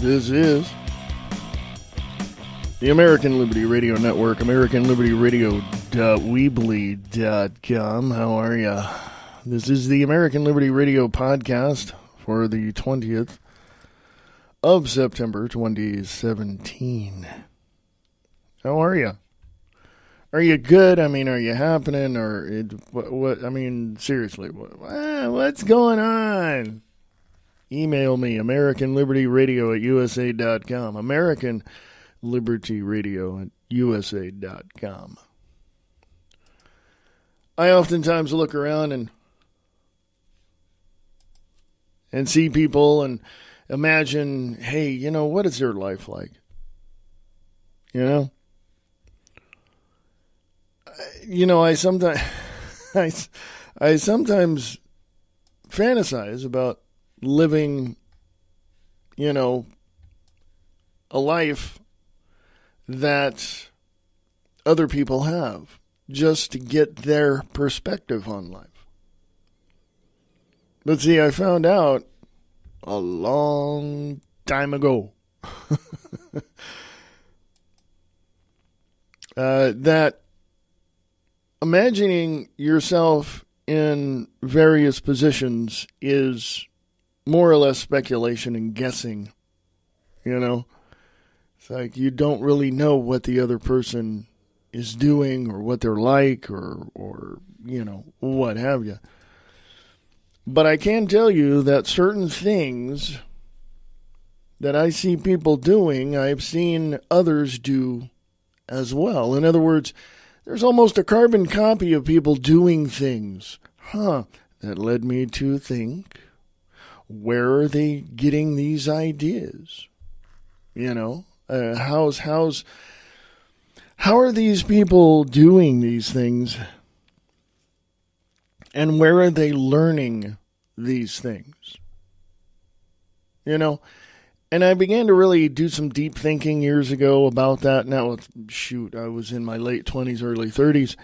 This is the American Liberty Radio Network, AmericanLibertyRadio.weebly.com. How are ya? This is the American Liberty Radio podcast for the 20th of September 2017. How are ya? Are you good? I mean, are you happening? Or what? I mean, seriously, what's going on? Email me, AmericanLibertyRadio@USA.com. AmericanLibertyRadio@USA.com. I oftentimes look around and see people and imagine, hey, you know, what is their life like? You know, I sometimes I sometimes fantasize about living, you know, a life that other people have, just to get their perspective on life. But see, I found out a long time ago that imagining yourself in various positions is more or less speculation and guessing, you know. It's like you don't really know what the other person is doing or what they're like or you know, what have you. But I can tell you that certain things that I see people doing, I've seen others do as well. In other words, there's almost a carbon copy of people doing things. That led me to think, where are they getting these ideas? You know, how are these people doing these things? And where are they learning these things? You know, and I began to really do some deep thinking years ago about that. Now, shoot, I was in my late 20s, early 30s.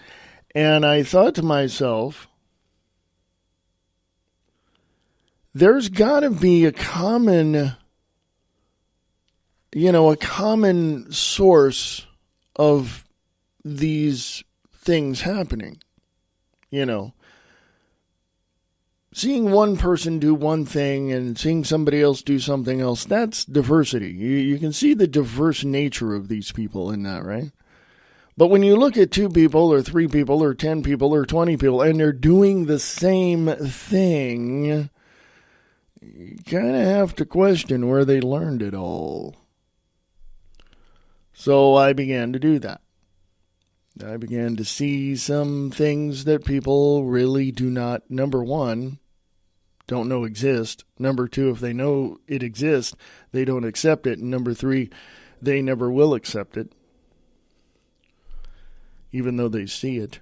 And I thought to myself, there's got to be a common source of these things happening. You know, seeing one person do one thing and seeing somebody else do something else, that's diversity. You can see the diverse nature of these people in that, right? But when you look at 2 people or 3 people or 10 people or 20 people and they're doing the same thing, you kind of have to question where they learned it all. So I began to do that. I began to see some things that people really do not, number one, don't know exist. Number 2, if they know it exists, they don't accept it. And number 3, they never will accept it, even though they see it.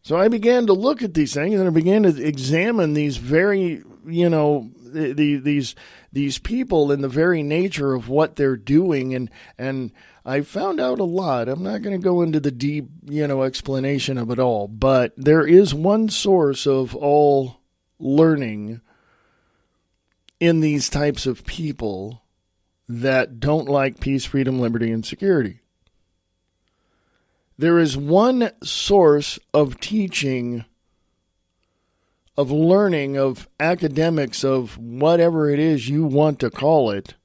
So I began to look at these things and I began to examine these very, you know, these people in the very nature of what they're doing. And I found out a lot. I'm not going to go into the deep, you know, explanation of it all, but there is one source of all learning in these types of people that don't like peace, freedom, liberty, and security. There is one source of teaching, of learning, of academics, of whatever it is you want to call it.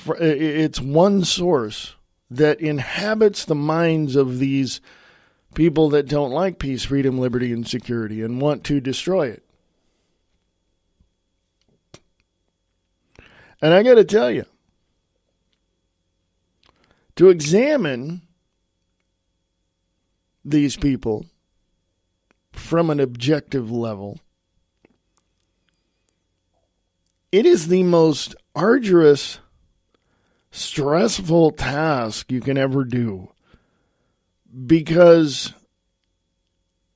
It's one source that inhabits the minds of these people that don't like peace, freedom, liberty, and security and want to destroy it. And I got to tell you, to examine these people from an objective level, it is the most arduous, stressful task you can ever do, because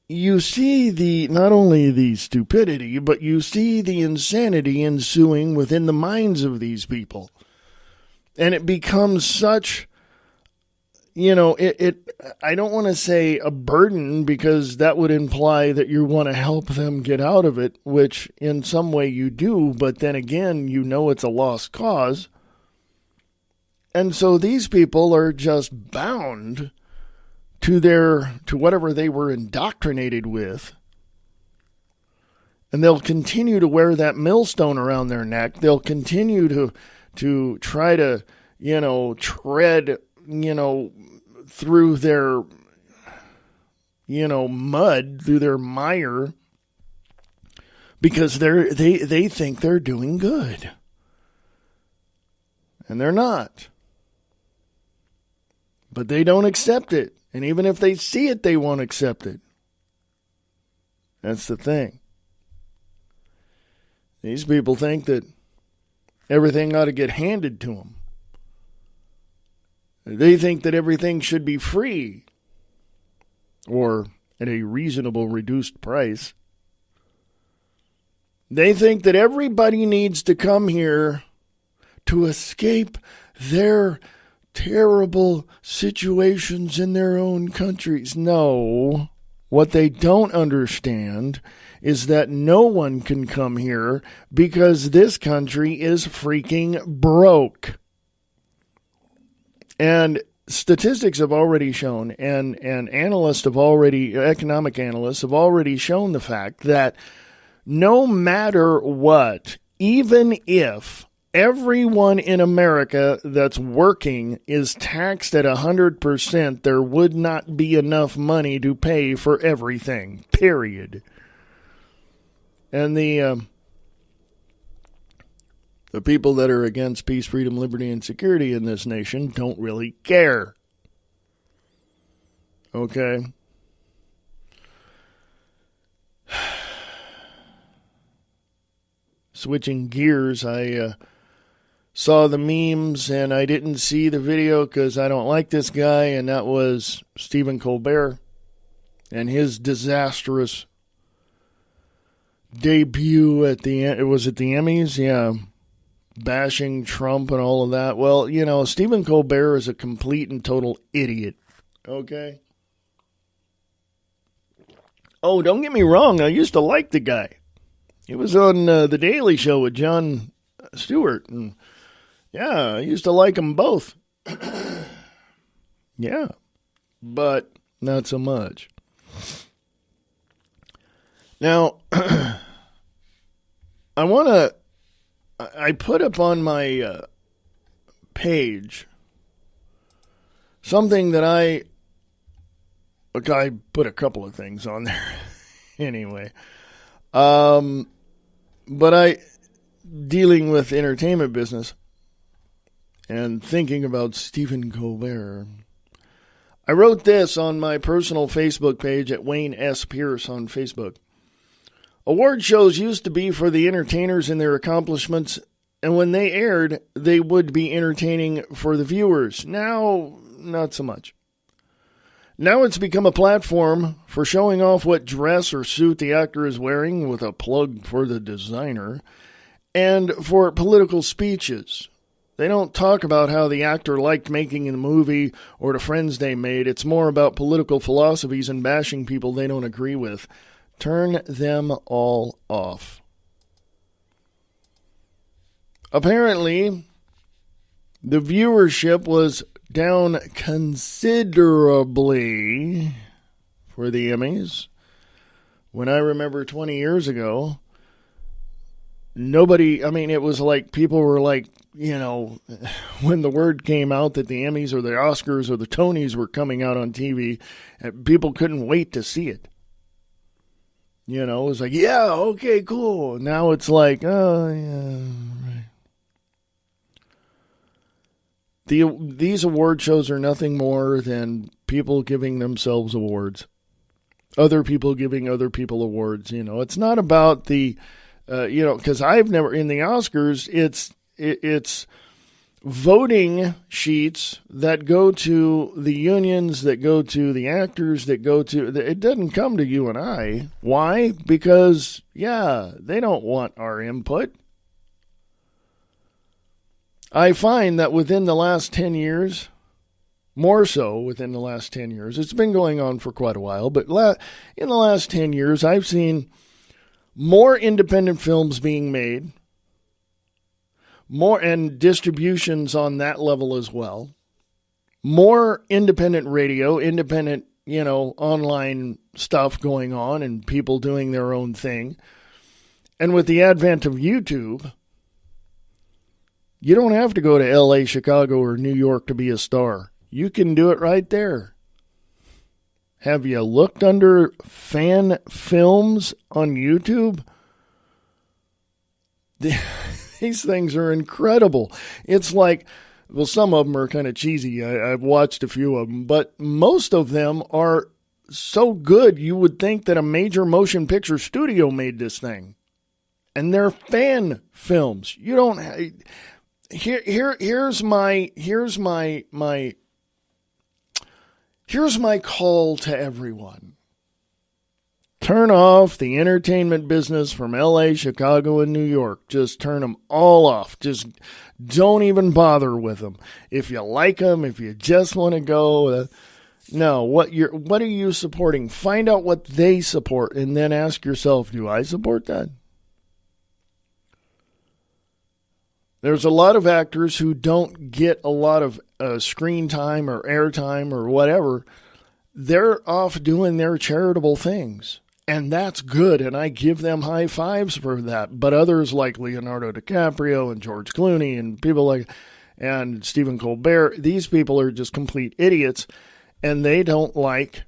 you see not only the stupidity, but you see the insanity ensuing within the minds of these people. And it becomes such I don't want to say a burden, because that would imply that you want to help them get out of it, which in some way you do, but then again, it's a lost cause. And so these people are just bound to whatever they were indoctrinated with. And they'll continue to wear that millstone around their neck. They'll continue to try to, tread, through their, mud, through their mire, because they think they're doing good. And they're not. But they don't accept it. And even if they see it, they won't accept it. That's the thing. These people think that everything ought to get handed to them. They think that everything should be free, or at a reasonable reduced price. They think that everybody needs to come here to escape their terrible situations in their own countries. No, what they don't understand is that no one can come here because this country is freaking broke. And statistics have already shown, and economic analysts have already shown the fact that no matter what, even if everyone in America that's working is taxed at 100%, there would not be enough money to pay for everything, period. And the people that are against peace, freedom, liberty, and security in this nation don't really care. Okay? Switching gears, I saw the memes and I didn't see the video because I don't like this guy, and that was Stephen Colbert and his disastrous debut at the Emmys? Yeah. Bashing Trump and all of that. Well, Stephen Colbert is a complete and total idiot. Okay? Oh, don't get me wrong. I used to like the guy. He was on The Daily Show with Jon Stewart. And yeah, I used to like them both. Yeah. But not so much. Now, I put up on my page something that I put a couple of things on there anyway. But dealing with entertainment business and thinking about Stephen Colbert, I wrote this on my personal Facebook page at Wayne S. Pierce on Facebook. Award shows used to be for the entertainers and their accomplishments, and when they aired, they would be entertaining for the viewers. Now, not so much. Now it's become a platform for showing off what dress or suit the actor is wearing, with a plug for the designer, and for political speeches. They don't talk about how the actor liked making the movie or the friends they made. It's more about political philosophies and bashing people they don't agree with. Turn them all off. Apparently, the viewership was down considerably for the Emmys. When I remember 20 years ago, it was like people were like, when the word came out that the Emmys or the Oscars or the Tonys were coming out on TV, people couldn't wait to see it. It was like, yeah, okay, cool. Now it's like, oh, yeah, right. These award shows are nothing more than people giving themselves awards. Other people giving other people awards. It's not about the, because I've never, in the Oscars, it's voting sheets that go to the unions, that go to the actors, that go to, it doesn't come to you and I. Why? Because, they don't want our input. I find that within the last 10 years, more so within the last 10 years. It's been going on for quite a while, but in the last 10 years, I've seen more independent films being made, more and distributions on that level as well, more independent radio, independent, online stuff going on and people doing their own thing. And with the advent of YouTube, you don't have to go to LA, Chicago, or New York to be a star. You can do it right there. Have you looked under fan films on YouTube? These things are incredible. It's like, well, some of them are kind of cheesy. I've watched a few of them, but most of them are so good you would think that a major motion picture studio made this thing. And they're fan films. You don't here's my call to everyone. Turn off the entertainment business from LA, Chicago, and New York. Just turn them all off. Just don't even bother with them. If you like them, if you just want to go, no. What are you supporting? Find out what they support, and then ask yourself, do I support that? There's a lot of actors who don't get a lot of screen time or airtime or whatever. They're off doing their charitable things. And that's good, and I give them high fives for that. But others like Leonardo DiCaprio and George Clooney and people like, and Stephen Colbert, these people are just complete idiots, and they don't like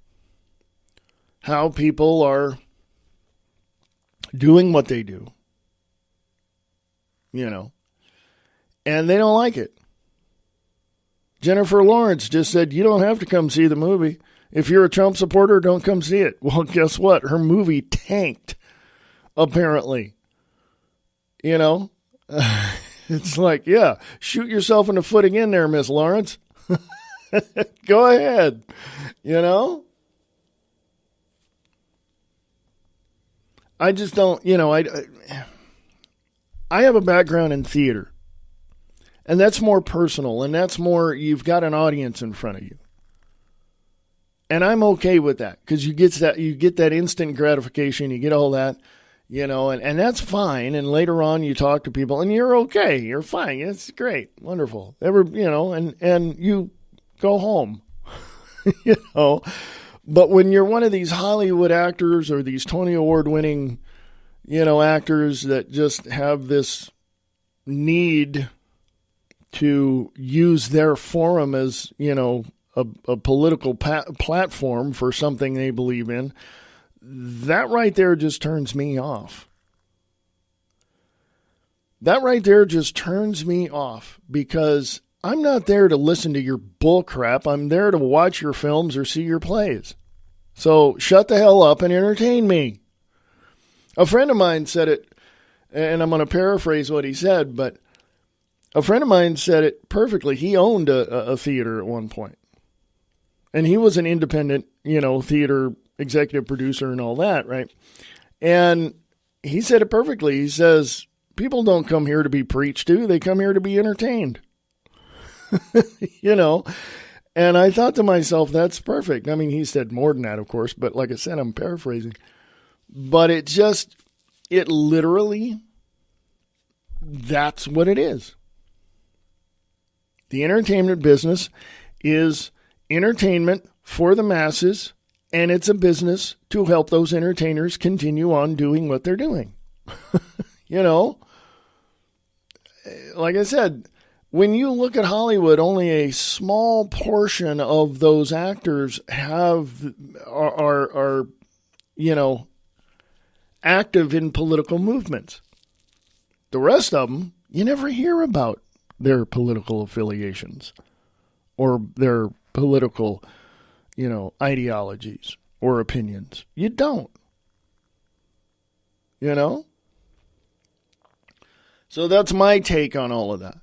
how people are doing what they do. And they don't like it. Jennifer Lawrence just said, you don't have to come see the movie. If you're a Trump supporter, don't come see it. Well, guess what? Her movie tanked, apparently. It's like, yeah, shoot yourself in the foot again there, Miss Lawrence. Go ahead, I just don't, I have a background in theater. And that's more personal, and that's more, you've got an audience in front of you. And I'm okay with that, because you get that instant gratification, you get all that, and that's fine. And later on you talk to people and you're okay, you're fine, it's great, wonderful. And you go home, But when you're one of these Hollywood actors or these Tony Award winning, actors that just have this need to use their forum as, a political platform for something they believe in, that right there just turns me off. That right there just turns me off, because I'm not there to listen to your bull crap. I'm there to watch your films or see your plays. So shut the hell up and entertain me. A friend of mine said it, and I'm going to paraphrase what he said, but a friend of mine said it perfectly. He owned a theater at one point. And he was an independent, theater executive producer and all that, right? And he said it perfectly. He says, people don't come here to be preached to. They come here to be entertained. And I thought to myself, that's perfect. I mean, he said more than that, of course. But like I said, I'm paraphrasing. But it literally, that's what it is. The entertainment business is entertainment for the masses, and it's a business to help those entertainers continue on doing what they're doing. Like I said, when you look at Hollywood, only a small portion of those actors are active in political movements. The rest of them, you never hear about their political affiliations or their political, ideologies or opinions. You don't. So that's my take on all of that.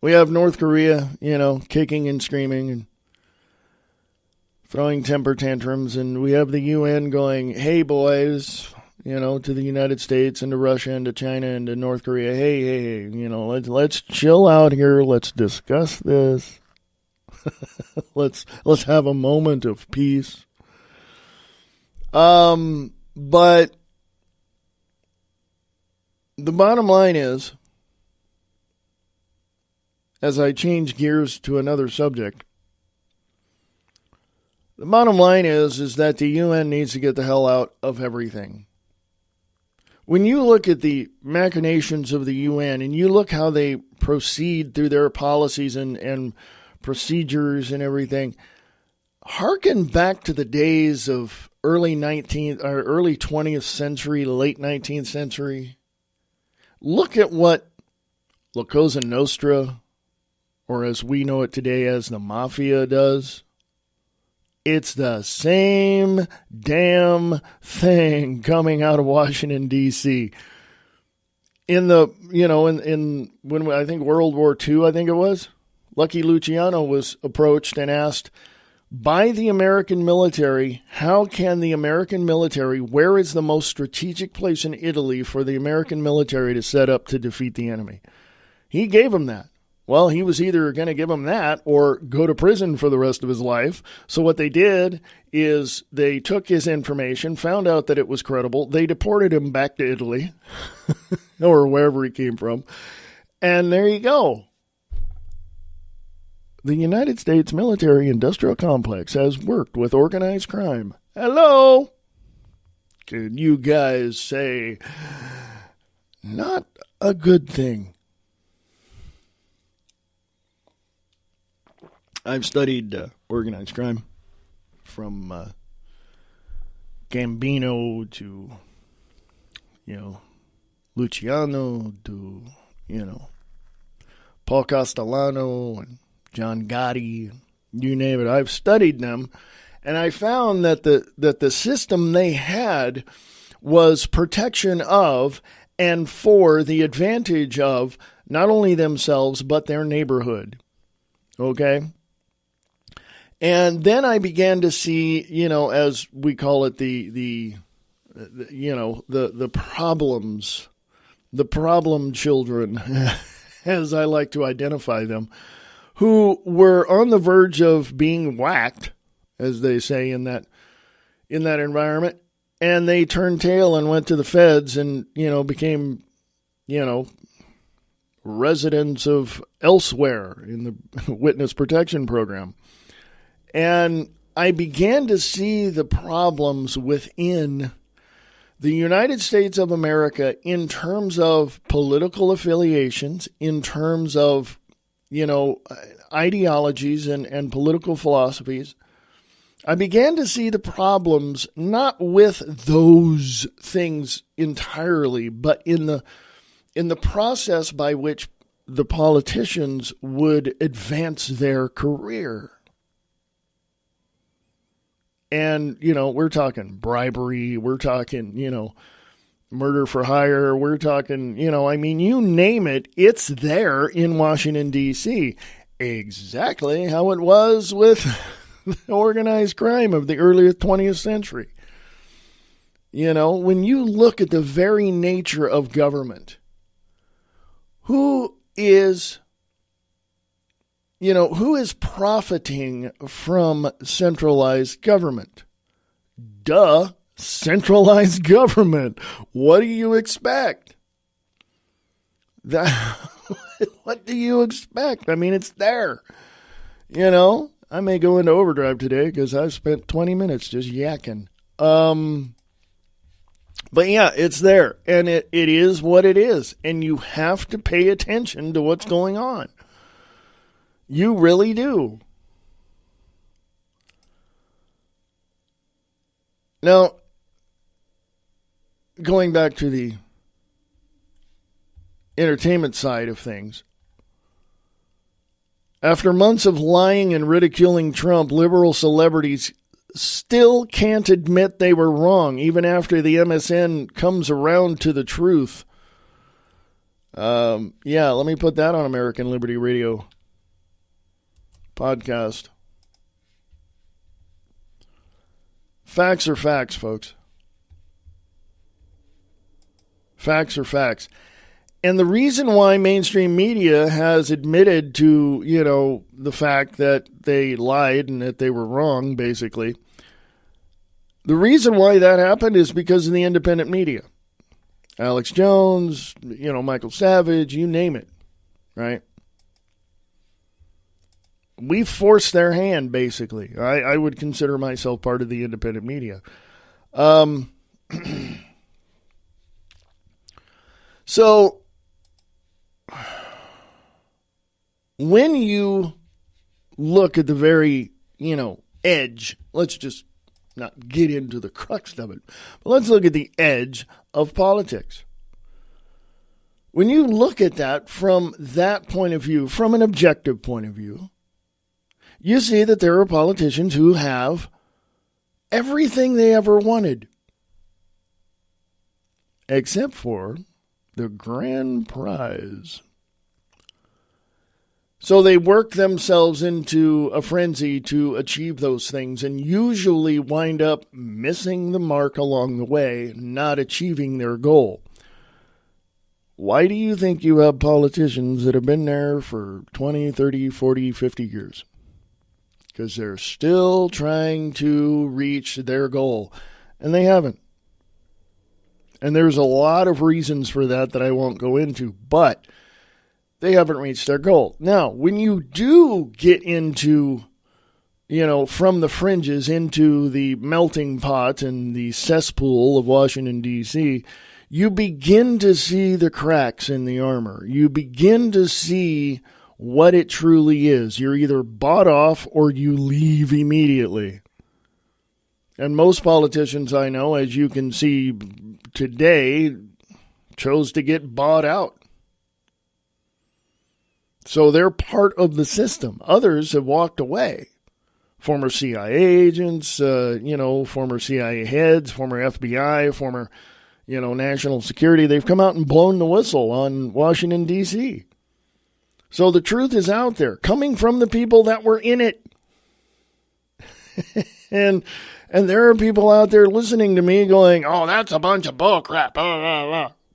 We have North Korea, kicking and screaming and throwing temper tantrums, and we have the UN going, hey boys, to the United States and to Russia and to China and to North Korea. Hey, let's chill out here. Let's discuss this. let's have a moment of peace. But the bottom line is, as I change gears to another subject, the bottom line is that the UN needs to get the hell out of everything. When you look at the machinations of the UN and you look how they proceed through their policies and procedures and everything, harken back to the days of early 20th century, late 19th century. Look at what La Cosa Nostra, or as we know it today as the Mafia, does. It's the same damn thing coming out of Washington, D.C. In when I think World War II, I think it was, Lucky Luciano was approached and asked by the American military, how can the American military, where is the most strategic place in Italy for the American military to set up to defeat the enemy? He gave him that. Well, he was either going to give him that or go to prison for the rest of his life. So what they did is they took his information, found out that it was credible. They deported him back to Italy or wherever he came from. And there you go. The United States military-industrial complex has worked with organized crime. Hello? Can you guys say not a good thing? I've studied organized crime from Gambino to, Luciano to, Paul Castellano and John Gotti, you name it. I've studied them, and I found that the system they had was protection of and for the advantage of not only themselves but their neighborhood. Okay? And then I began to see, as we call it, the problems, the problem children, as I like to identify them, who were on the verge of being whacked, as they say in that environment, and they turned tail and went to the feds and, became, residents of elsewhere in the witness protection program. And I began to see the problems within the United States of America in terms of political affiliations, in terms of, ideologies and political philosophies. I began to see the problems not with those things entirely, but in the process by which the politicians would advance their career. And, we're talking bribery, we're talking, murder for hire, we're talking, you name it, it's there in Washington, D.C. Exactly how it was with the organized crime of the early 20th century. When you look at the very nature of government, who is profiting from centralized government? Duh, centralized government. What do you expect? What do you expect? It's there. I may go into overdrive today because I've spent 20 minutes just yakking. But yeah, it's there. And it is what it is. And you have to pay attention to what's going on. You really do. Now, going back to the entertainment side of things, after months of lying and ridiculing Trump, liberal celebrities still can't admit they were wrong, even after the MSN comes around to the truth. Let me put that on American Liberty Radio podcast. Facts are facts, folks. Facts are facts. And the reason why mainstream media has admitted to, the fact that they lied and that they were wrong, basically, the reason why that happened is because of the independent media. Alex Jones, Michael Savage, you name it, right? We forced their hand, basically. I would consider myself part of the independent media. So, when you look at the very, edge, let's just not get into the crux of it, but let's look at the edge of politics. When you look at that from that point of view, from an objective point of view, you see that there are politicians who have everything they ever wanted, except for the grand prize. So they work themselves into a frenzy to achieve those things and usually wind up missing the mark along the way, not achieving their goal. Why do you think you have politicians that have been there for 20, 30, 40, 50 years? Because they're still trying to reach their goal, and they haven't. And there's a lot of reasons for that I won't go into, but they haven't reached their goal. Now, when you do get into, from the fringes into the melting pot and the cesspool of Washington, D.C., you begin to see the cracks in the armor. You begin to see what it truly is. You're either bought off or you leave immediately. And most politicians I know, as you can see today, chose to get bought out. So they're part of the system. Others have walked away. Former CIA agents, former CIA heads, former FBI, former, national security. They've come out and blown the whistle on Washington, D.C. So the truth is out there, coming from the people that were in it. and there are people out there listening to me going, oh, that's a bunch of bull crap.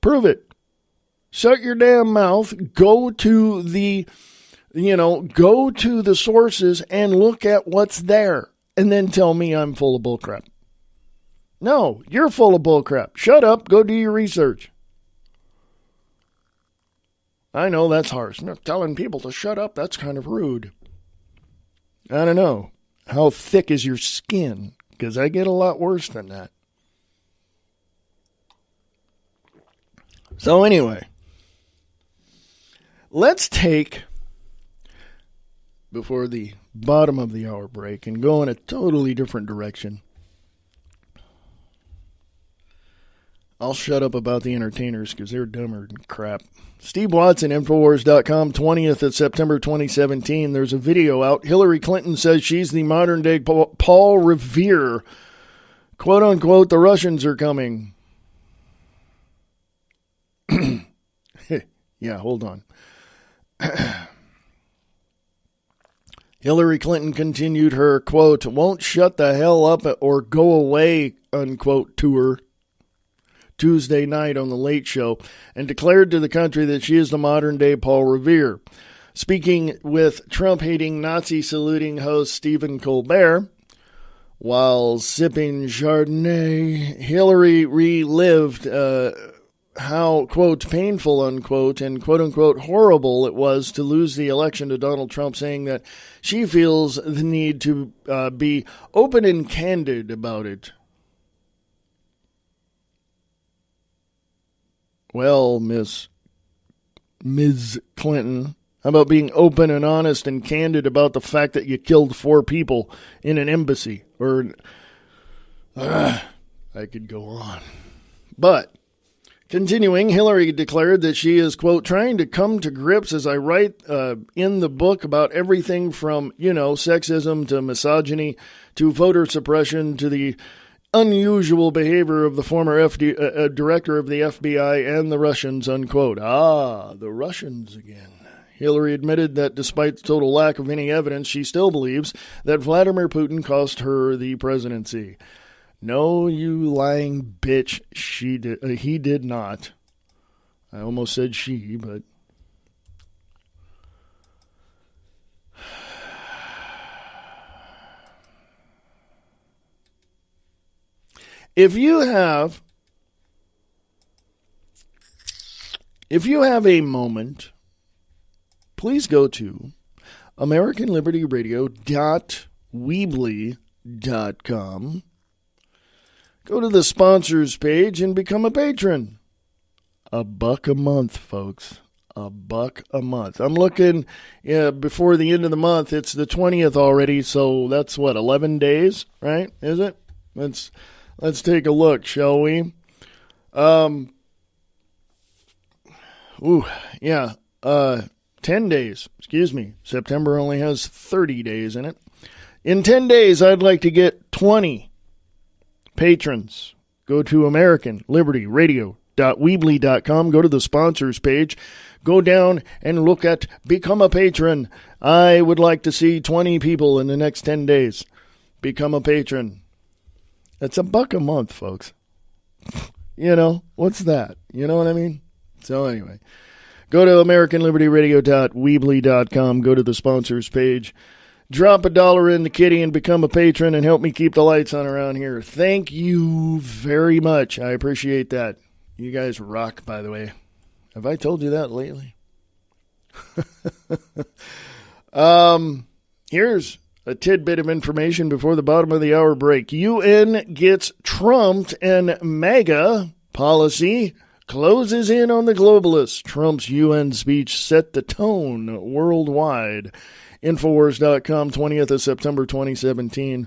Prove it. Shut your damn mouth. Go to the sources and look at what's there. And then tell me I'm full of bull crap. No, you're full of bull crap. Shut up. Go do your research. I know that's harsh. Telling people to shut up, that's kind of rude. I don't know. How thick is your skin? Because I get a lot worse than that. So anyway, let's take, before the bottom of the hour break, and go in a totally different direction. I'll shut up about the entertainers because they're dumber than crap. Steve Watson, Infowars.com, 20th of September 2017. There's a video out. Hillary Clinton says she's the modern-day Paul Revere. Quote, unquote, the Russians are coming. Yeah, hold on. Hillary Clinton continued her, quote, won't shut the hell up or go away, unquote, tour Tuesday night on The Late Show and declared to the country that she is the modern-day Paul Revere. Speaking with Trump-hating, Nazi-saluting host Stephen Colbert, while sipping Chardonnay, Hillary relived how, quote, painful, unquote, and, quote, unquote, horrible it was to lose the election to Donald Trump, saying that she feels the need to be open and candid about it. Well, Ms. Clinton, how about being open and honest and candid about the fact that you killed 4 people in an embassy? Or, I could go on. But, continuing, Hillary declared that she is, quote, trying to come to grips, as I write in the book, about everything from, sexism to misogyny to voter suppression to the unusual behavior of the former director of the FBI and the Russians, unquote. Ah, the Russians again. Hillary admitted that despite the total lack of any evidence, she still believes that Vladimir Putin cost her the presidency. No, you lying bitch, he did not. I almost said she, but if you have a moment, please go to AmericanLibertyRadio.weebly.com. Go to the sponsors page and become a patron. $1 a month, folks. $1 a month. I'm looking before the end of the month. It's the 20th already, so that's what, 11 days, right? Is it? Let's take a look, shall we? 10 days. Excuse me. September only has 30 days in it. In 10 days, I'd like to get 20 patrons. Go to AmericanLibertyRadio.weebly.com. Go to the sponsors page. Go down and look at Become a Patron. I would like to see 20 people in the next 10 days become a patron. That's $1 a month, folks. You know, what's that? You know what I mean? So anyway, go to AmericanLibertyRadio.weebly.com. Go to the sponsors page. Drop $1 in the kitty and become a patron and help me keep the lights on around here. Thank you very much. I appreciate that. You guys rock, by the way. Have I told you that lately? Here's a tidbit of information before the bottom of the hour break. UN gets trumped and MAGA policy closes in on the globalists. Trump's UN speech set the tone worldwide. Infowars.com, 20th of September 2017.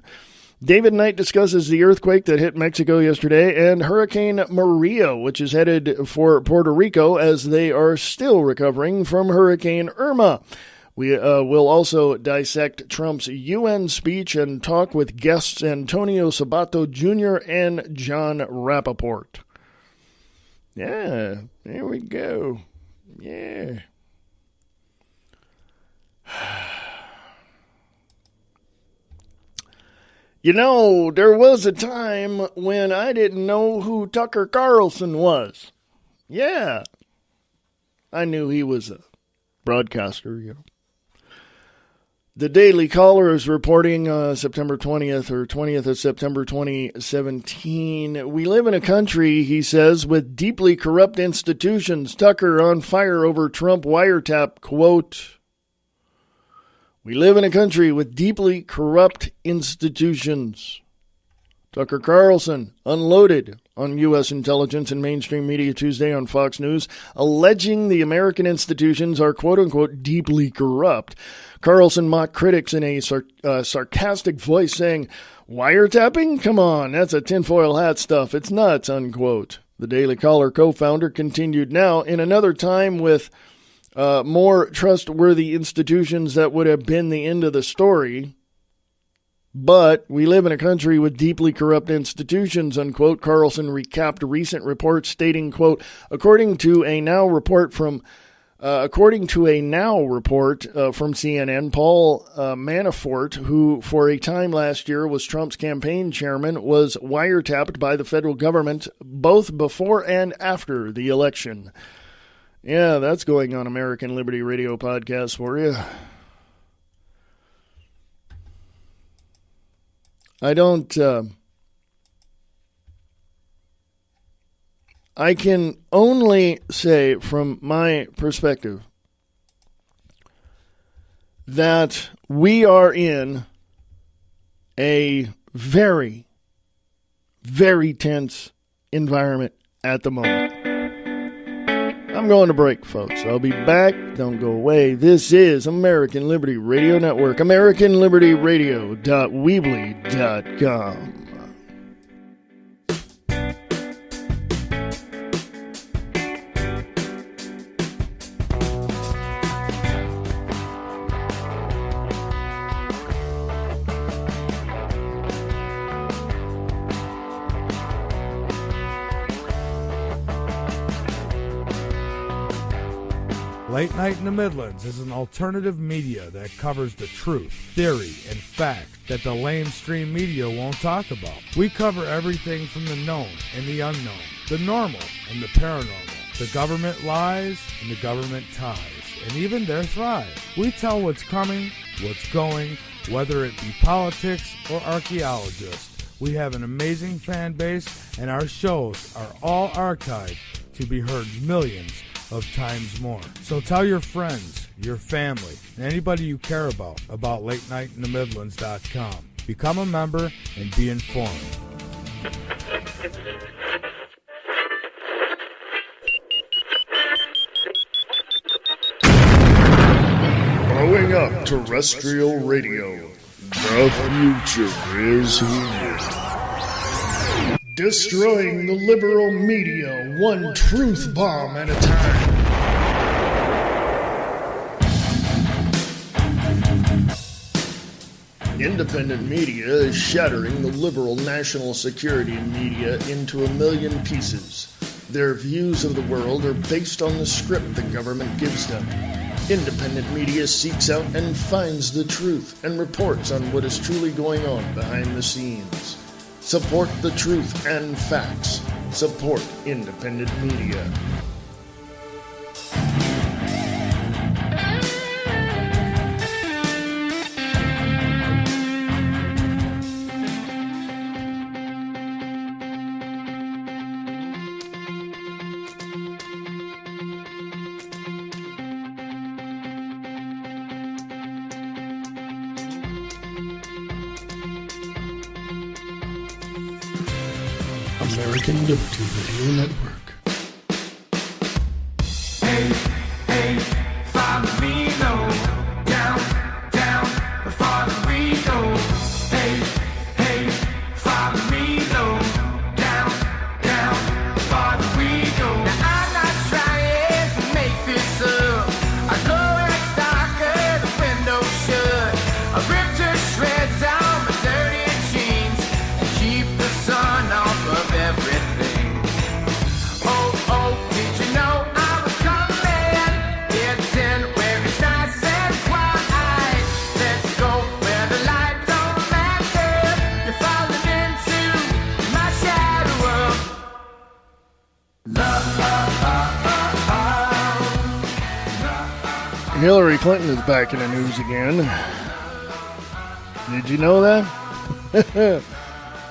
David Knight discusses the earthquake that hit Mexico yesterday and Hurricane Maria, which is headed for Puerto Rico as they are still recovering from Hurricane Irma. We will also dissect Trump's UN speech and talk with guests Antonio Sabato Jr. and John Rappaport. Yeah, there we go. Yeah. You know, there was a time when I didn't know who Tucker Carlson was. Yeah. I knew he was a broadcaster, you know. The Daily Caller is reporting September 20th or 20th of September 2017. We live in a country, he says, with deeply corrupt institutions. Tucker on fire over Trump wiretap, quote, "We live in a country with deeply corrupt institutions." Tucker Carlson unloaded on U.S. intelligence and mainstream media Tuesday on Fox News, alleging the American institutions are quote-unquote deeply corrupt. Carlson mocked critics in a sarcastic voice, saying, "Wiretapping? Come on, that's a tinfoil hat stuff. It's nuts," unquote. The Daily Caller co-founder continued, "Now, in another time with more trustworthy institutions, that would have been the end of the story. But we live in a country with deeply corrupt institutions," unquote. Carlson recapped recent reports stating, quote, according to a Now report from CNN, Paul Manafort, who for a time last year was Trump's campaign chairman, was wiretapped by the federal government both before and after the election. Yeah, that's going on American Liberty Radio podcast for you. I can only say from my perspective that we are in a very, very tense environment at the moment. I'm going to break, folks. I'll be back. Don't go away. This is American Liberty Radio Network, AmericanLibertyRadio.weebly.com. Late Night in the Midlands is an alternative media that covers the truth, theory, and fact that the lamestream media won't talk about. We cover everything from the known and the unknown, the normal and the paranormal. The government lies and the government ties, and even their thrive. We tell what's coming, what's going, whether it be politics or archaeologists. We have an amazing fan base, and our shows are all archived to be heard millions of times more. So tell your friends, your family, and anybody you care about LateNightInTheMidlands.com. Become a member and be informed. Growing up terrestrial radio, the future is here. Destroying the liberal media one truth bomb at a time. Independent media is shattering the liberal national security media into a million pieces. Their views of the world are based on the script the government gives them. Independent media seeks out and finds the truth and reports on what is truly going on behind the scenes. Support the truth and facts. Support independent media. American Liberty Radio Network. Hey, hey, follow me low. Down, down, the farther we go. Hey, hey, follow me low. Down, down, the farther we go. Now I'm not trying to make this up. I go like darker, the window shut. I ripped to shreds out my dirty jeans and keep the sun off of everything. Oh, oh, did you know I was coming? Getting where it's nice and quiet. Let's go where the light don't matter. You're falling into my shadow of love. Hillary Clinton is back in the news again. Did you know that?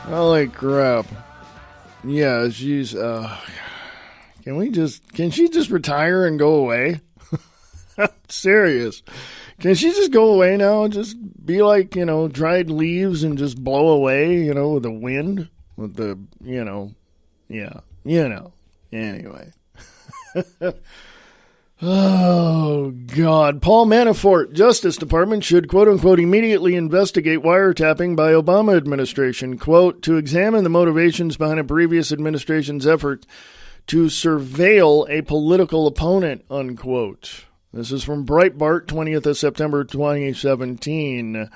Holy crap. Yeah, she's, can she just retire and go away? I'm serious. Can she just go away now? Just be like, dried leaves and just blow away, with the wind? With the, anyway. Oh, God. Paul Manafort, Justice Department should, quote-unquote, immediately investigate wiretapping by Obama administration, quote, to examine the motivations behind a previous administration's effort to surveil a political opponent, unquote. This is from Breitbart, 20th of September, 2017.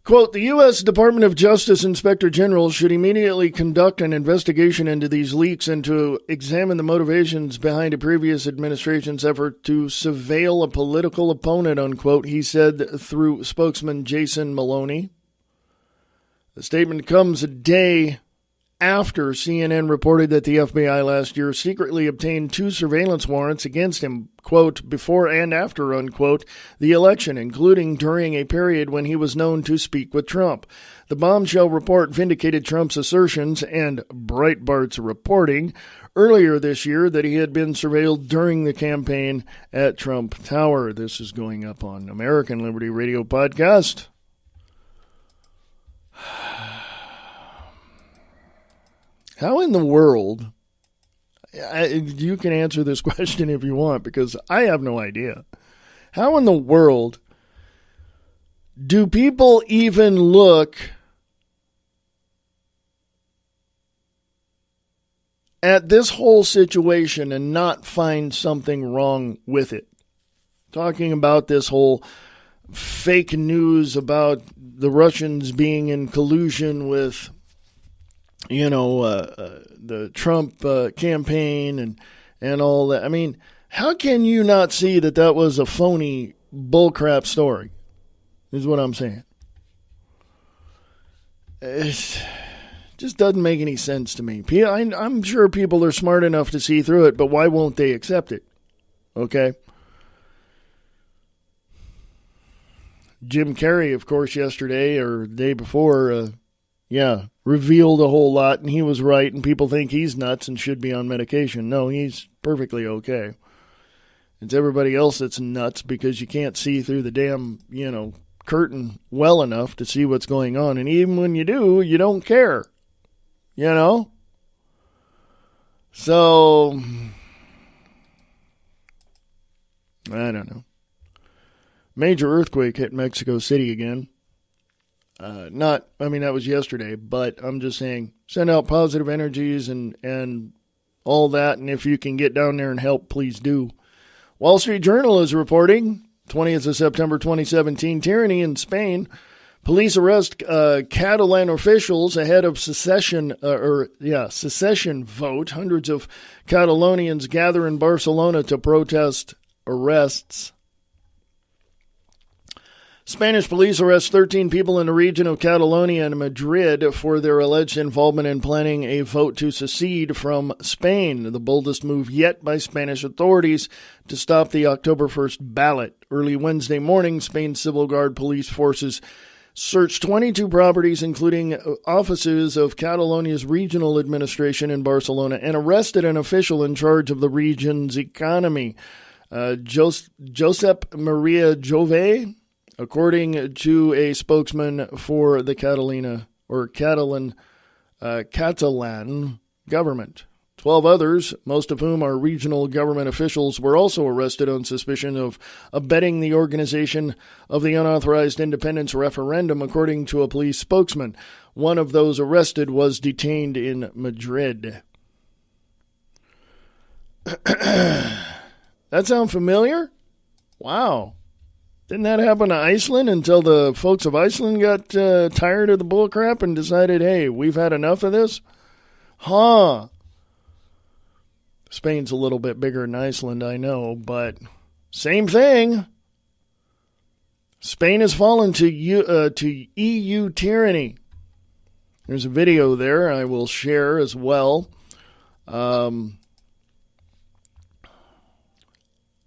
Quote, the U.S. Department of Justice Inspector General should immediately conduct an investigation into these leaks and to examine the motivations behind a previous administration's effort to surveil a political opponent, unquote, he said through spokesman Jason Maloney. The statement comes a day after CNN reported that the FBI last year secretly obtained 2 surveillance warrants against him, quote, before and after, unquote, the election, including during a period when he was known to speak with Trump. The bombshell report vindicated Trump's assertions and Breitbart's reporting earlier this year that he had been surveilled during the campaign at Trump Tower. This is going up on American Liberty Radio Podcast. How in the world, you can answer this question if you want, because I have no idea. How in the world do people even look at this whole situation and not find something wrong with it? Talking about this whole fake news about the Russians being in collusion with the Trump campaign and all that. I mean, how can you not see that that was a phony bullcrap story, is what I'm saying. It's just doesn't make any sense to me. I'm sure people are smart enough to see through it, but why won't they accept it? Okay? Jim Carrey, of course, yesterday or the day before, revealed a whole lot, and he was right, and people think he's nuts and should be on medication. No, he's perfectly okay. It's everybody else that's nuts because you can't see through the damn, curtain well enough to see what's going on. And even when you do, you don't care. So, I don't know. Major earthquake hit Mexico City again. That was yesterday, but I'm just saying, send out positive energies and all that, and if you can get down there and help, please do. Wall Street Journal is reporting, 20th of September 2017, tyranny in Spain. Police arrest Catalan officials ahead of secession vote. Hundreds of Catalonians gather in Barcelona to protest arrests. Spanish police arrest 13 people in the region of Catalonia and Madrid for their alleged involvement in planning a vote to secede from Spain, the boldest move yet by Spanish authorities to stop the October 1st ballot. Early Wednesday morning, Spain's Civil Guard police forces searched 22 properties, including offices of Catalonia's regional administration in Barcelona, and arrested an official in charge of the region's economy, Josep Maria Jove, according to a spokesman for the Catalan government. 12 others, most of whom are regional government officials, were also arrested on suspicion of abetting the organization of the unauthorized independence referendum, according to a police spokesman. One of those arrested was detained in Madrid. That sound familiar? Wow. Didn't that happen to Iceland until the folks of Iceland got tired of the bullcrap and decided, hey, we've had enough of this? Huh. Spain's a little bit bigger than Iceland, I know, but same thing. Spain has fallen to EU tyranny. There's a video there I will share as well on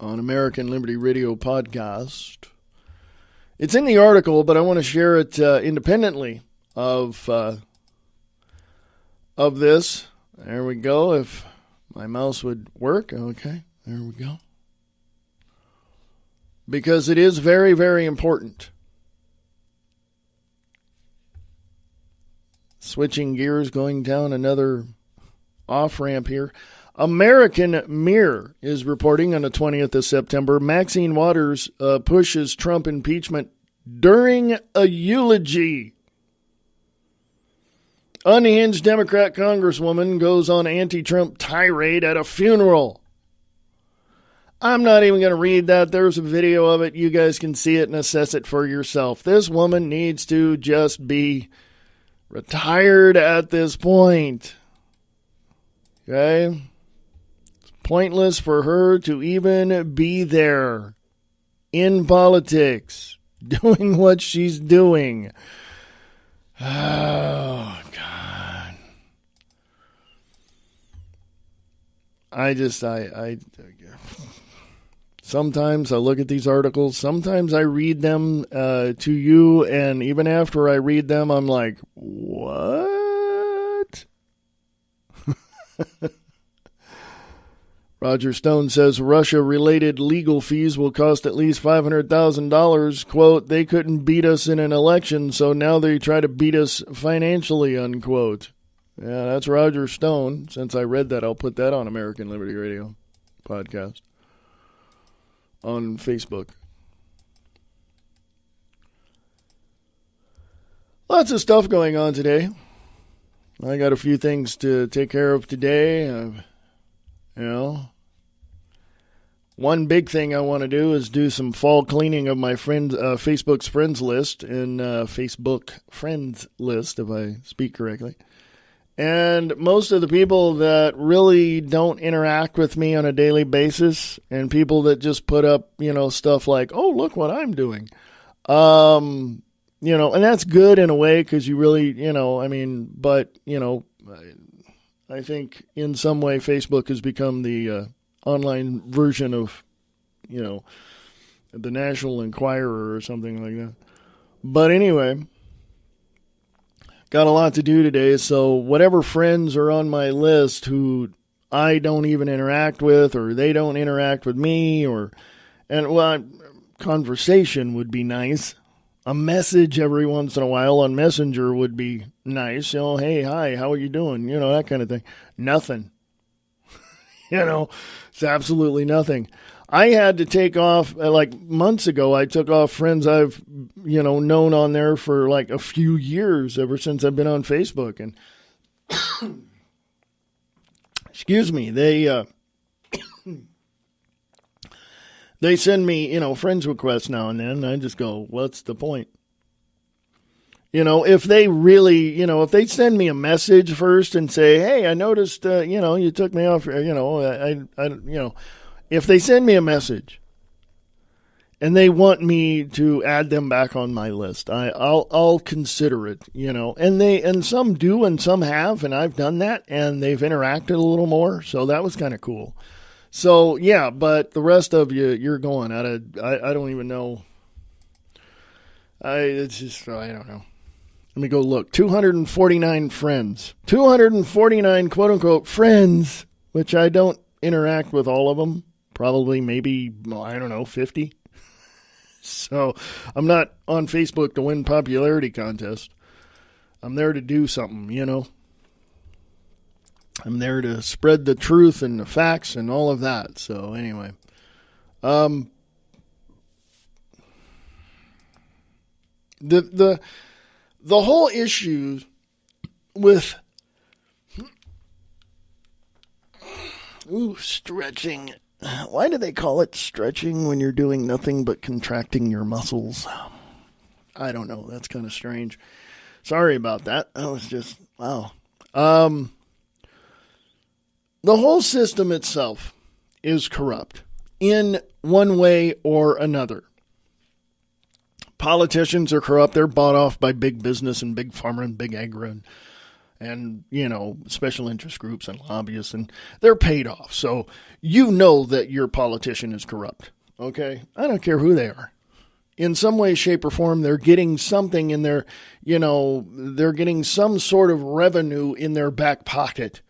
American Liberty Radio podcast. It's in the article, but I want to share it independently of this. There we go. If my mouse would work. Okay, there we go. Because it is very, very important. Switching gears, going down another off-ramp here. American Mirror is reporting on the 20th of September, Maxine Waters pushes Trump impeachment during a eulogy. Unhinged Democrat Congresswoman goes on anti-Trump tirade at a funeral. I'm not even going to read that. There's a video of it. You guys can see it and assess it for yourself. This woman needs to just be retired at this point. Okay? It's pointless for her to even be there in politics, doing what she's doing. Oh, God. Sometimes I look at these articles, sometimes I read them to you, and even after I read them, I'm like, what? Roger Stone says Russia-related legal fees will cost at least $500,000. Quote, they couldn't beat us in an election, so now they try to beat us financially, unquote. Yeah, that's Roger Stone. Since I read that, I'll put that on American Liberty Radio podcast on Facebook. Lots of stuff going on today. I got a few things to take care of today. One big thing I want to do is do some fall cleaning of my Facebook's friends list and Facebook friends list, if I speak correctly. And most of the people that really don't interact with me on a daily basis, and people that just put up, stuff like, oh, look what I'm doing. and that's good in a way because you really, but, I think in some way Facebook has become the online version of, the National Enquirer or something like that. But anyway, got a lot to do today, so whatever friends are on my list who I don't even interact with or they don't interact with me conversation would be nice. A message every once in a while on Messenger would be nice. Hey, hi, how are you doing? That kind of thing. Nothing. It's absolutely nothing. I had to take off, like months ago, I took off friends I've, known on there for like a few years ever since I've been on Facebook. And, excuse me, they send me, friends requests now and then. And I just go, what's the point? If they really, if they send me a message first and say, hey, I noticed, you took me off, if they send me a message and they want me to add them back on my list, I'll consider it, and some do and some have, and I've done that and they've interacted a little more. So that was kind of cool. So, yeah, but the rest of you, you're going out of, I don't even know. I don't know. Let me go look. 249 friends. 249 quote-unquote friends, which I don't interact with all of them. Probably maybe, 50. So I'm not on Facebook to win popularity contest. I'm there to do something, I'm there to spread the truth and the facts and all of that. So anyway, the whole issue with stretching. Why do they call it stretching when you're doing nothing but contracting your muscles? I don't know. That's kind of strange. Sorry about that. That was just, wow. The whole system itself is corrupt in one way or another. Politicians are corrupt. They're bought off by big business and big pharma and big agri and special interest groups and lobbyists, and they're paid off. So that your politician is corrupt. Okay? I don't care who they are. In some way, shape, or form, they're getting something in their, they're getting some sort of revenue in their back pocket.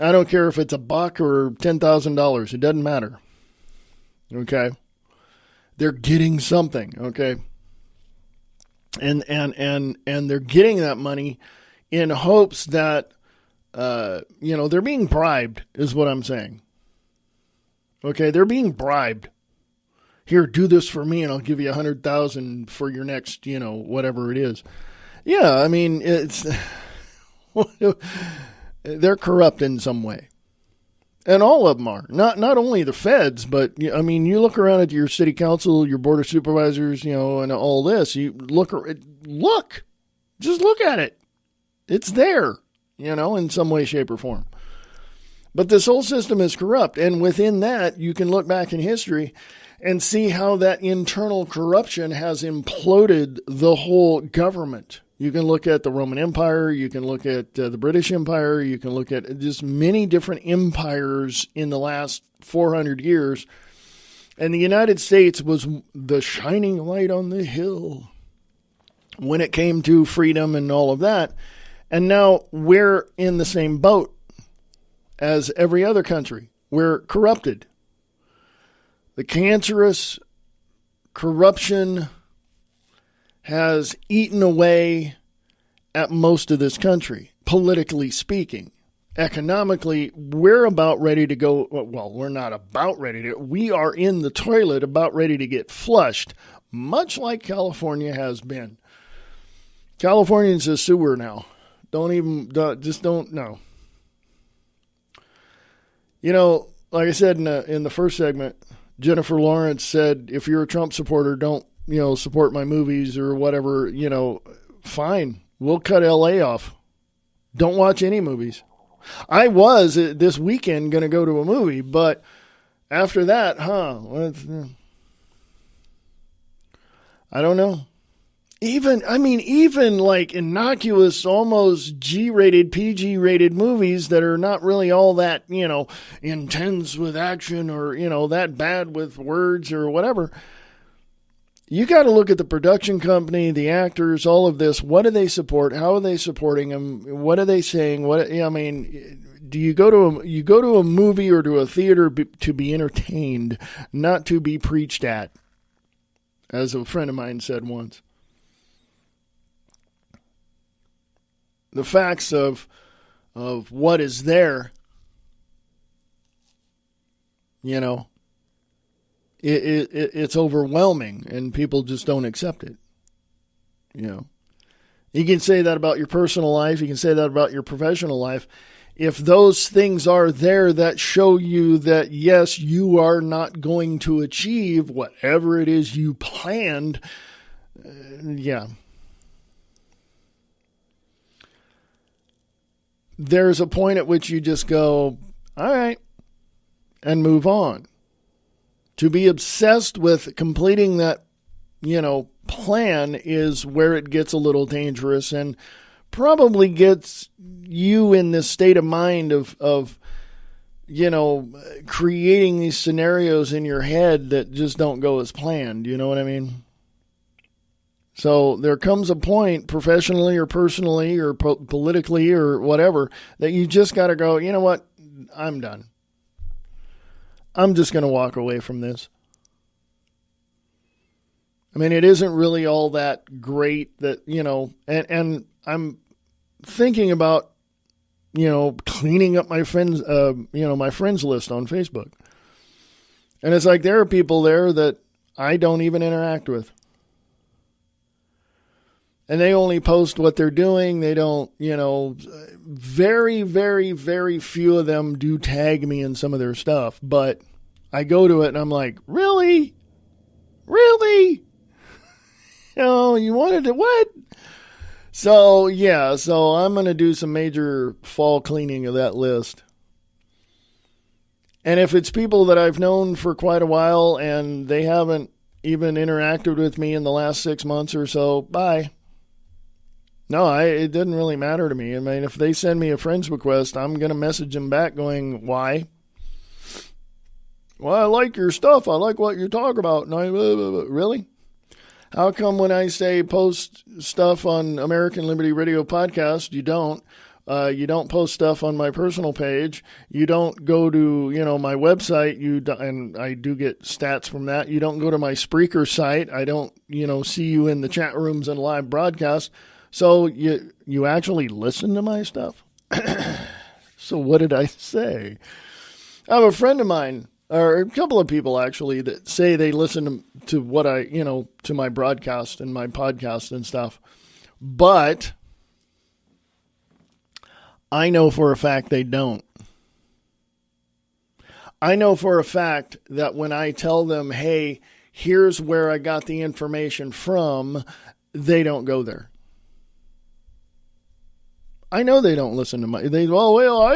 I don't care if it's $1 or $10,000. It doesn't matter. Okay? They're getting something. Okay? And they're getting that money in hopes that, they're being bribed is what I'm saying. Okay? They're being bribed. Here, do this for me and I'll give you $100,000 for your next, whatever it is. Yeah, I mean, it's... They're corrupt in some way. And all of them are. Not only the feds, but, I mean, you look around at your city council, your board of supervisors, and all this. You look. Just look at it. It's there, in some way, shape, or form. But this whole system is corrupt. And within that, you can look back in history and see how that internal corruption has imploded the whole government. You can look at the Roman Empire. You can look at the British Empire. You can look at just many different empires in the last 400 years. And the United States was the shining light on the hill when it came to freedom and all of that. And now we're in the same boat as every other country. We're corrupted. The cancerous corruption has eaten away at most of this country, politically speaking. Economically, we're about ready to go. Well, we're not about ready to. We are in the toilet, about ready to get flushed, much like California has been. California's a sewer now. Don't know. Like I said in the first segment, Jennifer Lawrence said, if you're a Trump supporter, don't, support my movies or whatever, fine. We'll cut LA off. Don't watch any movies. I was this weekend going to go to a movie, but after that, I don't know. even like innocuous, almost G-rated, PG-rated movies that are not really all that, intense with action or, that bad with words or whatever. You got to look at the production company, the actors, all of this. What do they support? How are they supporting them? What are they saying? Do you go to a movie or to a theater to be entertained, not to be preached at, as a friend of mine said once. The facts of what is there, it's overwhelming, and people just don't accept it. You can say that about your personal life. You can say that about your professional life. If those things are there that show you that, yes, you are not going to achieve whatever it is you planned, there's a point at which you just go, all right, and move on. To be obsessed with completing that, plan is where it gets a little dangerous and probably gets you in this state of mind of creating these scenarios in your head that just don't go as planned. You know what I mean? So there comes a point, professionally or personally or politically or whatever, that you just got to go, you know what? I'm done. I'm just going to walk away from this. It isn't really all that great that, and I'm thinking about, cleaning up my friends, my friends list on Facebook. And it's like there are people there that I don't even interact with. And they only post what they're doing. They don't, very, very, very few of them do tag me in some of their stuff. But I go to it and I'm like, really? Really? You wanted to what? So I'm going to do some major fall cleaning of that list. And if it's people that I've known for quite a while and they haven't even interacted with me in the last 6 months or so, bye. No, it doesn't really matter to me. If they send me a friend's request, I'm going to message them back going, why? Well, I like your stuff. I like what you talk about. And really? How come when I say post stuff on American Liberty Radio Podcast, you don't? You don't post stuff on my personal page. You don't go to, my website. And I do get stats from that. You don't go to my Spreaker site. I don't, see you in the chat rooms and live broadcasts. So you actually listen to my stuff? So what did I say? I have a friend of mine, or a couple of people actually, that say they listen to what I, to my broadcast and my podcast and stuff. But I know for a fact they don't. I know for a fact that when I tell them, hey, here's where I got the information from, they don't go there. I know they don't listen to I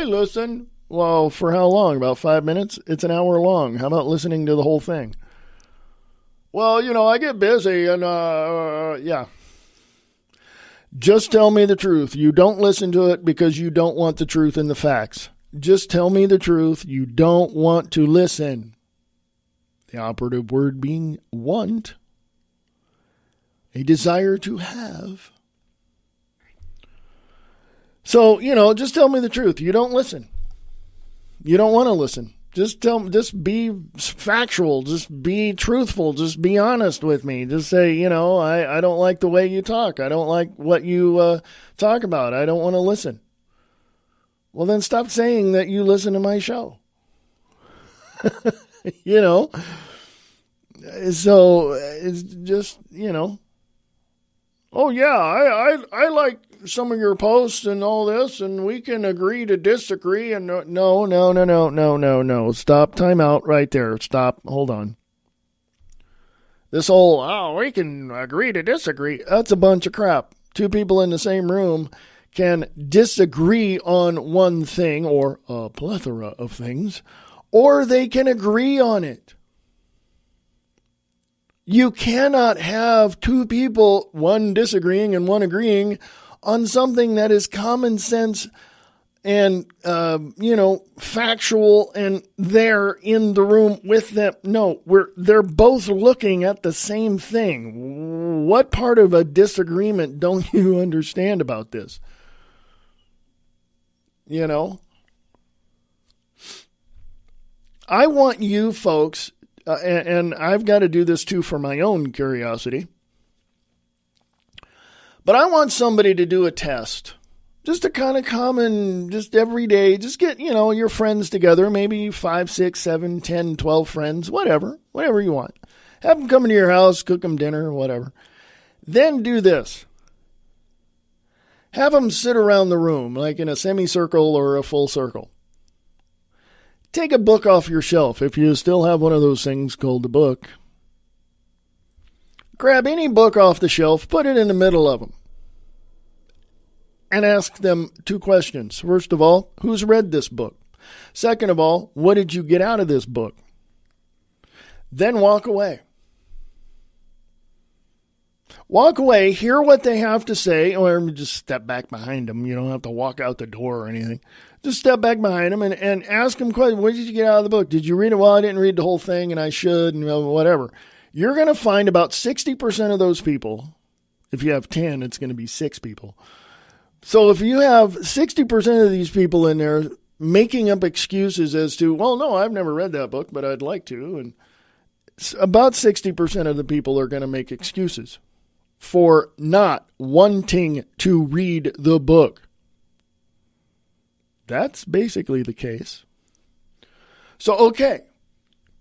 listen. Well, for how long? About 5 minutes? It's an hour long. How about listening to the whole thing? Well, I get busy and, yeah. Just tell me the truth. You don't listen to it because you don't want the truth and the facts. Just tell me the truth. You don't want to listen. The operative word being want. A desire to have. So, just tell me the truth. You don't listen. You don't want to listen. Just be factual. Just be truthful. Just be honest with me. Just say, I don't like the way you talk. I don't like what you talk about. I don't want to listen. Well, then stop saying that you listen to my show. So it's just, oh yeah, I like some of your posts and all this, and we can agree to disagree. And no. Stop. Time out right there. Stop. Hold on. This whole, we can agree to disagree. That's a bunch of crap. Two people in the same room can disagree on one thing or a plethora of things, or they can agree on it. You cannot have two people, one disagreeing and one agreeing on something that is common sense and, factual, and they're in the room with them. No, they're both looking at the same thing. What part of a disagreement don't you understand about this? I want you folks, and I've got to do this too for my own curiosity, but I want somebody to do a test. Just a kind of common, just every day, just get, your friends together, maybe 5, 6, 7, 10, 12 friends, whatever you want. Have them come into your house, cook them dinner, whatever. Then do this. Have them sit around the room, like in a semicircle or a full circle. Take a book off your shelf, if you still have one of those things called a book. Grab any book off the shelf, put it in the middle of them, and ask them 2 questions. First of all, who's read this book? Second of all, what did you get out of this book? Then walk away. Walk away, hear what they have to say, or just step back behind them. You don't have to walk out the door or anything. Just step back behind them and ask them questions. What did you get out of the book? Did you read it? Well, I didn't read the whole thing, and I should, and whatever. You're going to find about 60% of those people. If you have 10, it's going to be 6 people. So if you have 60% of these people in there making up excuses as to, well, no, I've never read that book, but I'd like to. And about 60% of the people are going to make excuses for not wanting to read the book. That's basically the case. So, okay,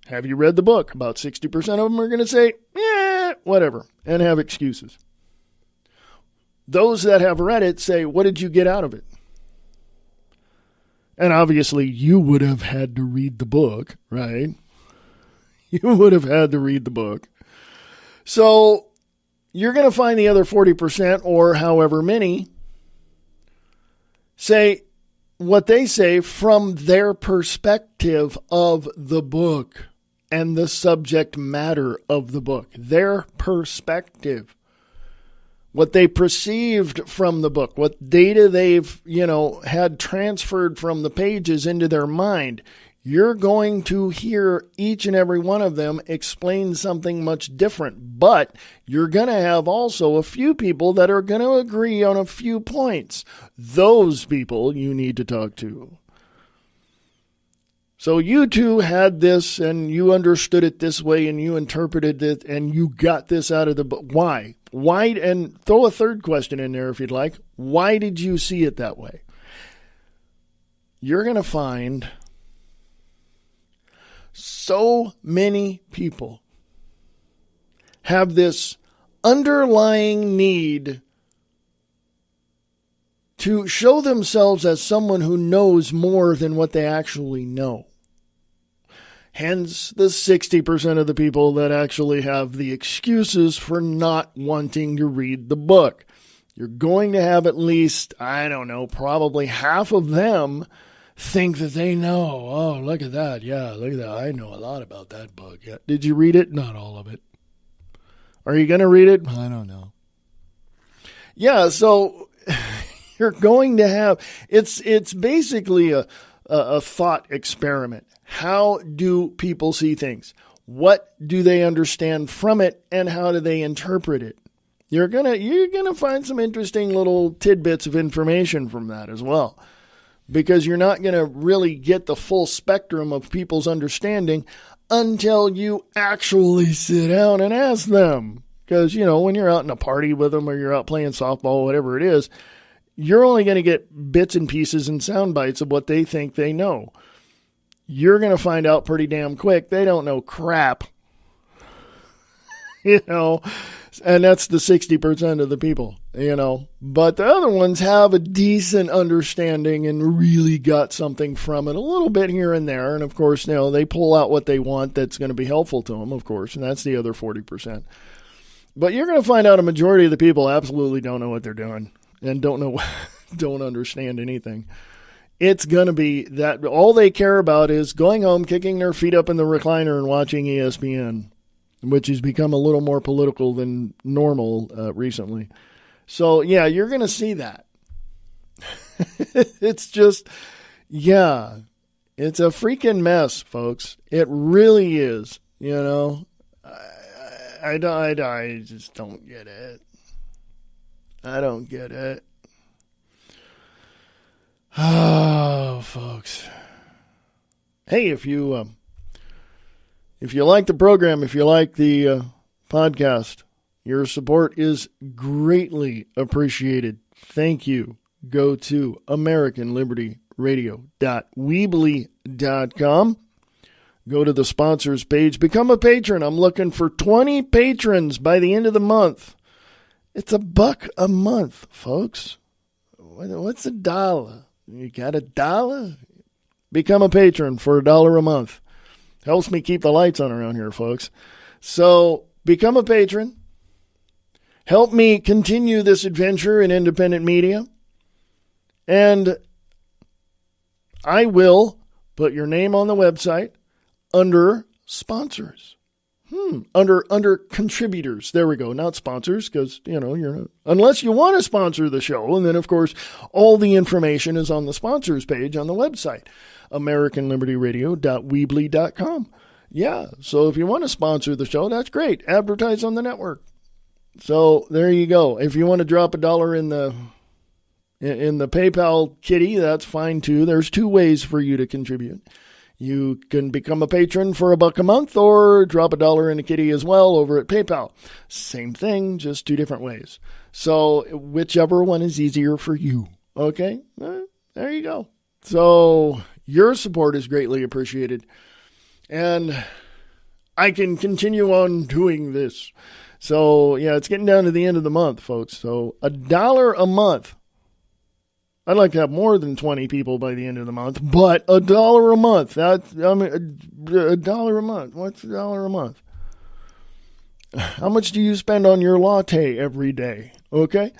have you read the book? About 60% of them are going to say, yeah, whatever, and have excuses. Those that have read it say, what did you get out of it? And obviously, you would have had to read the book, right? You would have had to read the book. So you're going to find the other 40% or however many say what they say from their perspective of the book and the subject matter of the book. Their perspective. What they perceived from the book, what data they've, had transferred from the pages into their mind. You're going to hear each and every one of them explain something much different, but you're going to have also a few people that are going to agree on a few points. Those people you need to talk to. So you two had this and you understood it this way and you interpreted it and you got this out of the book. Why? Why? And throw a third question in there if you'd like. Why did you see it that way? You're going to find so many people have this underlying need to show themselves as someone who knows more than what they actually know. Hence the 60% of the people that actually have the excuses for not wanting to read the book. You're going to have at least, probably half of them think that they know. Oh, look at that. Yeah, look at that. I know a lot about that book. Yeah. Did you read it? Not all of it. Are you going to read it? I don't know. Yeah, so you're going to have, it's basically a thought experiment. How do people see things? What do they understand from it, and how do they interpret it? You're gonna find some interesting little tidbits of information from that as well, because you're not gonna really get the full spectrum of people's understanding until you actually sit down and ask them. Because when you're out in a party with them or you're out playing softball, whatever it is, you're only going to get bits and pieces and sound bites of what they think they know. You're going to find out pretty damn quick they don't know crap. And that's the 60% of the people, But the other ones have a decent understanding and really got something from it, a little bit here and there. And, of course, they pull out what they want that's going to be helpful to them, of course, and that's the other 40%. But you're going to find out a majority of the people absolutely don't know what they're doing and don't understand anything. It's going to be that all they care about is going home, kicking their feet up in the recliner and watching ESPN. which has become a little more political than normal recently. So, yeah, you're going to see that. It's just, yeah, it's a freaking mess, folks. It really is, you know. I just don't get it. I don't get it. Oh, folks. Hey, if you like the program, if you like the podcast, your support is greatly appreciated. Thank you. Go to AmericanLibertyRadio.weebly.com. Go to the sponsors page. Become a patron. I'm looking for 20 patrons by the end of the month. It's $1 a month, folks. What's $1? You got $1? Become a patron for $1 a month. Helps me keep the lights on around here, folks. So become a patron. Help me continue this adventure in independent media. And I will put your name on the website under sponsors. Under contributors. There we go. Not sponsors, because, you know, you're not, unless you want to sponsor the show. And then, of course, all the information is on the sponsors page on the website, AmericanLibertyRadio.weebly.com. Yeah, so if you want to sponsor the show, that's great. Advertise on the network. So there you go. If you want to drop $1 in the PayPal kitty, that's fine too. There's 2 ways for you to contribute. You can become a patron for $1 a month or drop $1 in a kitty as well over at PayPal. Same thing, just 2 different ways. So whichever one is easier for you. Okay? There you go. So your support is greatly appreciated. And I can continue on doing this. So, yeah, it's getting down to the end of the month, folks. So $1 a month. I'd like to have more than 20 people by the end of the month, but $1 a month. That's, I mean, $1 a month. What's $1 a month? How much do you spend on your latte every day? Okay,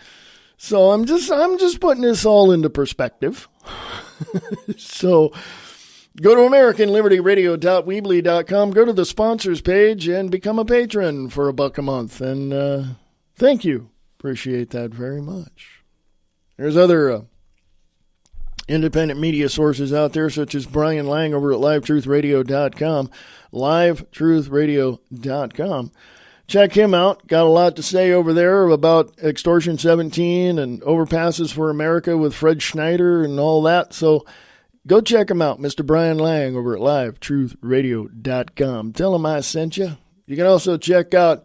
so I'm just putting this all into perspective. So go to AmericanLibertyRadio.weebly.com. Go to the sponsors page and become a patron for $1 a month. And thank you. Appreciate that very much. There's other independent media sources out there, such as Brian Lang over at LiveTruthRadio.com, LiveTruthRadio.com. Check him out. Got a lot to say over there about Extortion 17 and Overpasses for America with Fred Schneider and all that. So go check him out, Mr. Brian Lang over at LiveTruthRadio.com. Tell him I sent you. You can also check out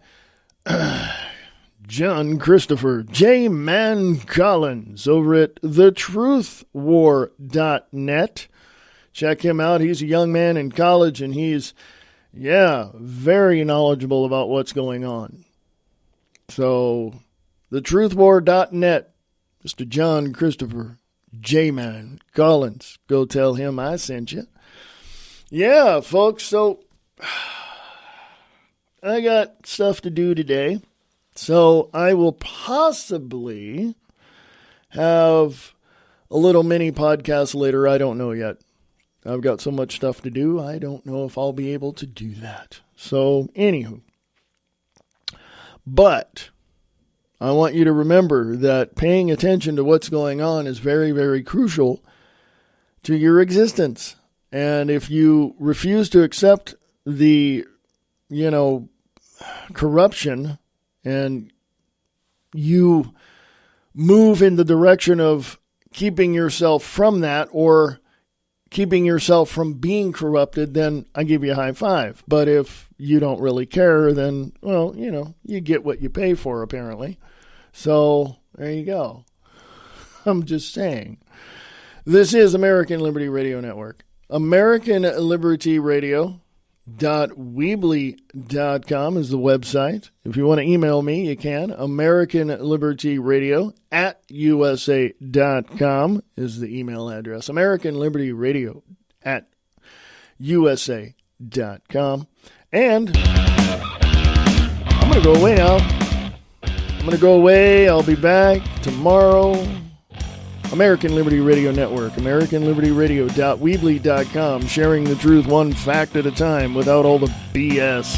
John Christopher J. Man Collins over at thetruthwar.net. Check him out. He's a young man in college, and he's, very knowledgeable about what's going on. So, thetruthwar.net, Mr. John Christopher J. Man Collins. Go tell him I sent you. Yeah, folks, so I got stuff to do today. So I will possibly have a little mini podcast later. I don't know yet. I've got so much stuff to do. I don't know if I'll be able to do that. So, anywho. But I want you to remember that paying attention to what's going on is very, very crucial to your existence. And if you refuse to accept the, corruption, and you move in the direction of keeping yourself from that or keeping yourself from being corrupted, then I give you a high five. But if you don't really care, then, you get what you pay for, apparently. So there you go. I'm just saying. This is American Liberty Radio Network. American Liberty Radio. .weebly.com is the website. If you want to email me, you can. AmericanLibertyRadio@USA.com is the email address. AmericanLibertyRadio@USA.com. And I'm going to go away now. I'll be back tomorrow. American Liberty Radio Network, AmericanLibertyRadio.weebly.com, sharing the truth one fact at a time without all the BS.